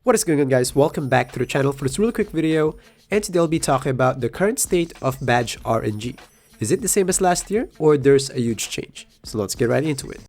What is going on, guys? Welcome back to the channel for this really quick video, and today I'll be talking about the current state of BADGE RNG. Is it the same as last year, or there's a huge change? So let's get right into it.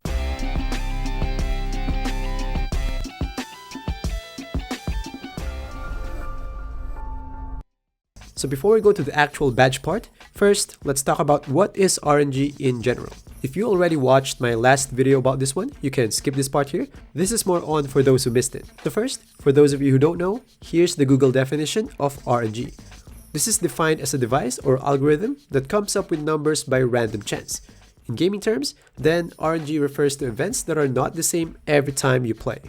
So before we go to the actual badge part, first let's talk about what is RNG in general. If you already watched my last video about this one, you can skip this part here. This is more on for those who missed it. So first, for those of you who don't know, here's the Google definition of RNG. This is defined as a device or algorithm that comes up with numbers by random chance. In gaming terms, then RNG refers to events that are not the same every time you play.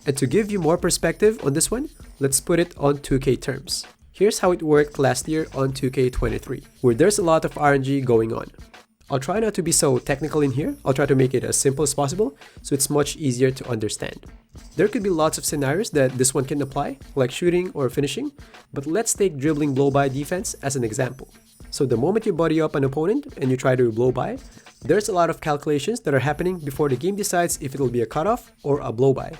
And to give you more perspective on this one, let's put it on 2K terms. Here's how it worked last year on 2K23, where there's a lot of RNG going on. I'll try not to be so technical in here. I'll try to make it as simple as possible so it's much easier to understand. There could be lots of scenarios that this one can apply, like shooting or finishing, but let's take dribbling blow-by defense as an example. So the moment you body up an opponent and you try to blow by, there's a lot of calculations that are happening before the game decides if it'll be a cutoff or a blow-by.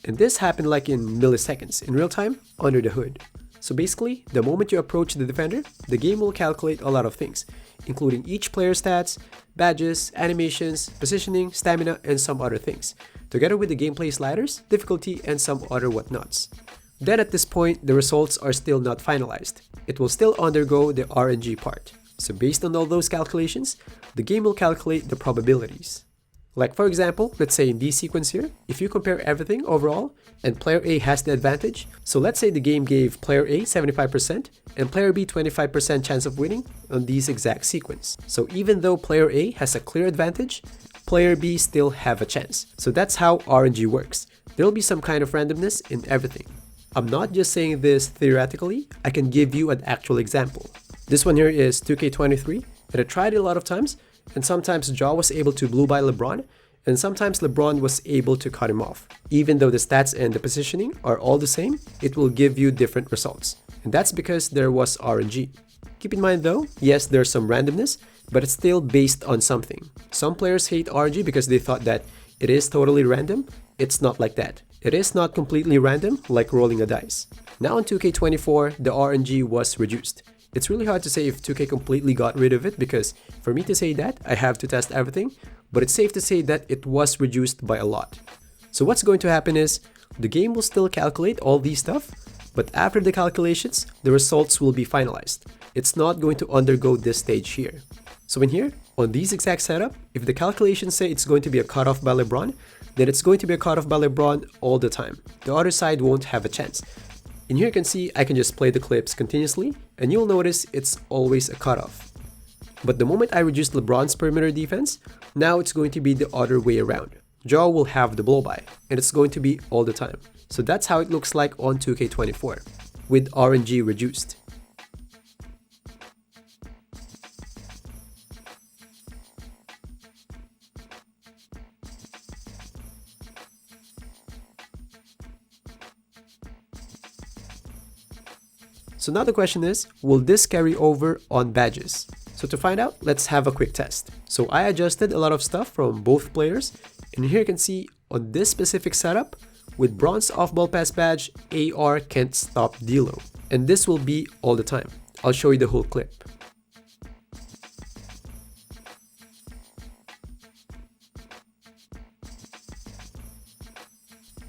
And this happened like in milliseconds, in real time, under the hood. So basically, the moment you approach the defender, the game will calculate a lot of things, including each player's stats, badges, animations, positioning, stamina, and some other things, together with the gameplay sliders, difficulty, and some other whatnots. Then at this point, the results are still not finalized. It will still undergo the RNG part. So based on all those calculations, the game will calculate the probabilities. Like for example, let's say in this sequence here, if you compare everything overall and player A has the advantage, so let's say the game gave player A 75% and player B 25% chance of winning on this exact sequence. So even though player A has a clear advantage, player B still have a chance. So that's how RNG works. There'll be some kind of randomness in everything. I'm not just saying this theoretically, I can give you an actual example. This one here is 2K23, and I tried it a lot of times, and sometimes Ja was able to blue by LeBron, and sometimes LeBron was able to cut him off. Even though the stats and the positioning are all the same, it will give you different results. And that's because there was RNG. Keep in mind though, yes, there's some randomness, but it's still based on something. Some players hate RNG because they thought that it is totally random. It's not like that. It is not completely random like rolling a dice. Now in 2K24, the RNG was reduced. It's really hard to say if 2K completely got rid of it because for me to say that, I have to test everything, but it's safe to say that it was reduced by a lot. So what's going to happen is, the game will still calculate all these stuff, but after the calculations, the results will be finalized. It's not going to undergo this stage here. So in here, on this exact setup, if the calculations say it's going to be a cutoff by LeBron, then it's going to be a cutoff by LeBron all the time. The other side won't have a chance. In here you can see I can just play the clips continuously and you'll notice it's always a cutoff. But the moment I reduce LeBron's perimeter defense, now it's going to be the other way around. Ja will have the blow-by and it's going to be all the time. So that's how it looks like on 2K24 with RNG reduced. So now the question is, will this carry over on badges? So to find out, let's have a quick test. So I adjusted a lot of stuff from both players, and here you can see on this specific setup, with bronze off-ball pass badge, AR can't stop D'Lo. And this will be all the time. I'll show you the whole clip.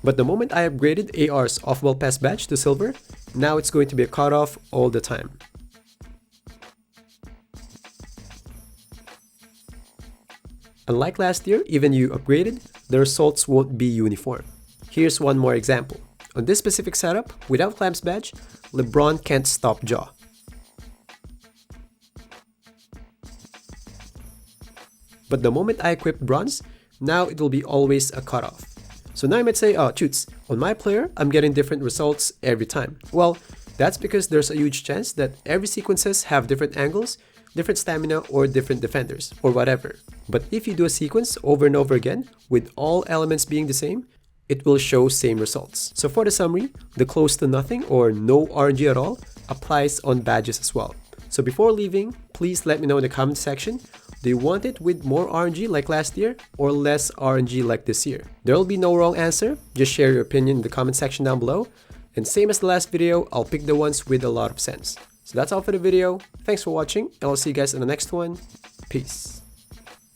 But the moment I upgraded AR's off-ball pass badge to silver, now it's going to be a cutoff all the time. Unlike last year, even you upgraded, the results won't be uniform. Here's one more example. On this specific setup, without Clamps badge, LeBron can't stop Ja. But the moment I equipped bronze, now it will be always a cutoff. So now you might say, oh, Choots, on my player, I'm getting different results every time. Well, that's because there's a huge chance that every sequences have different angles, different stamina, or different defenders, or whatever. But if you do a sequence over and over again, with all elements being the same, it will show same results. So for the summary, the close to nothing or no RNG at all applies on badges as well. So before leaving, please let me know in the comment section, do you want it with more RNG like last year or less RNG like this year? There will be no wrong answer, just share your opinion in the comment section down below. And same as the last video, I'll pick the ones with a lot of sense. So that's all for the video. Thanks for watching, and I'll see you guys in the next one. Peace.